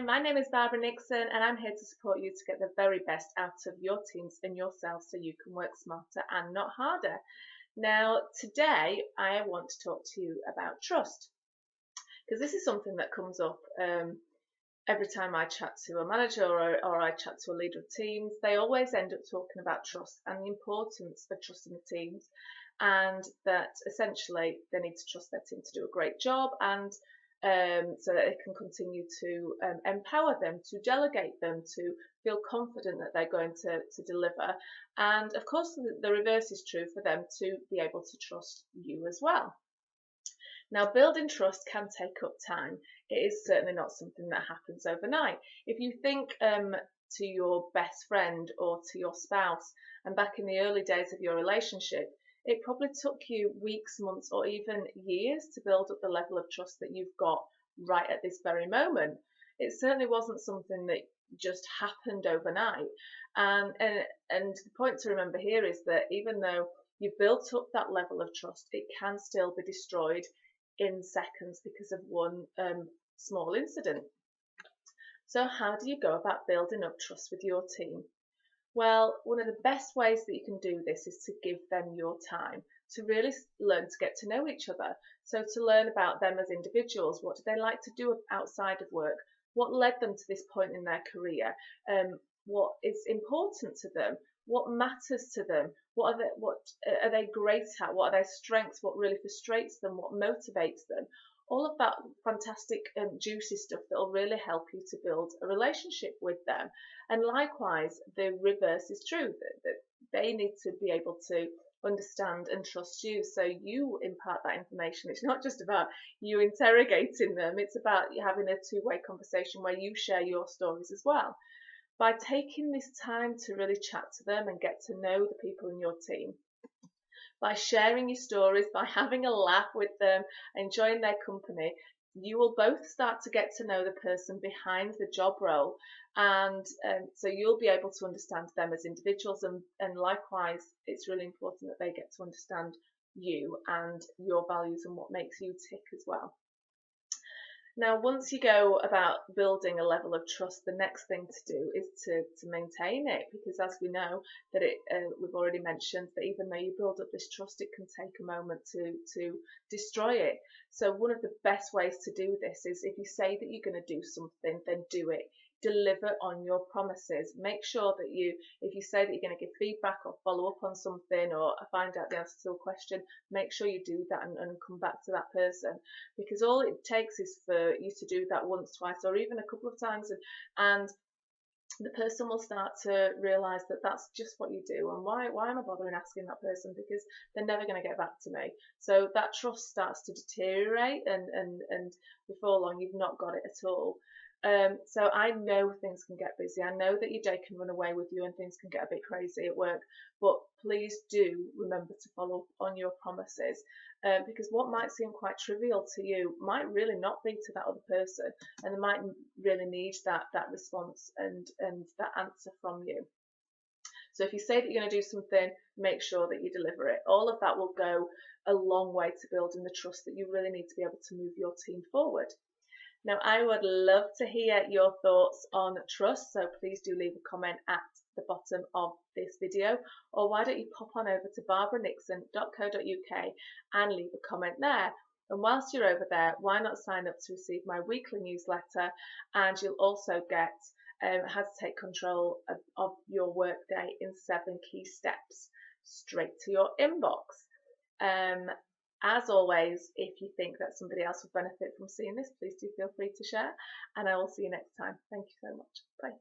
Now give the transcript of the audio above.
Hi, my name is Barbara Nixon, and I'm here to support you to get the very best out of your teams and yourself so you can work smarter and not harder. Now, today I want to talk to you about trust because this is something that comes up every time I chat to a manager or I chat to a leader of teams. They always end up talking about trust and the importance of trusting the teams, and that essentially they need to trust their team to do a great job, and so that they can continue to empower them, to delegate them, to feel confident that they're going to deliver. And of course, the reverse is true for them to be able to trust you as well. Now, building trust can take up time. It is certainly not something that happens overnight. If you think to your best friend or to your spouse, and back in the early days of your relationship, it probably took you weeks, months, or even years to build up the level of trust that you've got right at this very moment. It certainly wasn't something that just happened overnight. And the point to remember here is that even though you've built up that level of trust, it can still be destroyed in seconds because of one small incident. So how do you go about building up trust with your team? Well, one of the best ways that you can do this is to give them your time, to really learn to get to know each other. So to learn about them as individuals, what do they like to do outside of work? What led them to this point in their career? What is important to them? What matters to them? What are they great at? What are their strengths? What really frustrates them? What motivates them? All of that fantastic juicy stuff that will really help you to build a relationship with them. And likewise, the reverse is true, that they need to be able to understand and trust you, so you impart that information. It's not just about you interrogating them, it's about you having a two-way conversation where you share your stories as well. By taking this time to really chat to them and get to know the people in your team, by sharing your stories, by having a laugh with them, enjoying their company, you will both start to get to know the person behind the job role, and so you'll be able to understand them as individuals, and likewise it's really important that they get to understand you and your values and what makes you tick as well. Now, once you go about building a level of trust, the next thing to do is to maintain it, because as we know that we've already mentioned that even though you build up this trust, it can take a moment to destroy it. So one of the best ways to do this is, if you say that you're going to do something, then do it. Deliver on your promises. Make sure that if you say that you're going to give feedback or follow up on something or find out the answer to a question, make sure you do that and come back to that person, because all it takes is for you to do that once, twice, or even a couple of times, and the person will start to realise that that's just what you do, and why am I bothering asking that person, because they're never going to get back to me. So that trust starts to deteriorate, and before long you've not got it at all. So I know things can get busy. I know that your day can run away with you and things can get a bit crazy at work, but please do remember to follow up on your promises, because what might seem quite trivial to you might really not be to that other person, and they might really need that response and that answer from you. So if you say that you're going to do something, make sure that you deliver it. All of that will go a long way to building the trust that you really need to be able to move your team forward. Now, I would love to hear your thoughts on trust, so please do leave a comment at the bottom of this video, or why don't you pop on over to barbaranixon.co.uk and leave a comment there. And whilst you're over there, why not sign up to receive my weekly newsletter, and you'll also get how to take control of your workday in 7 key steps straight to your inbox. As always, if you think that somebody else would benefit from seeing this, please do feel free to share, and I will see you next time. Thank you so much. Bye.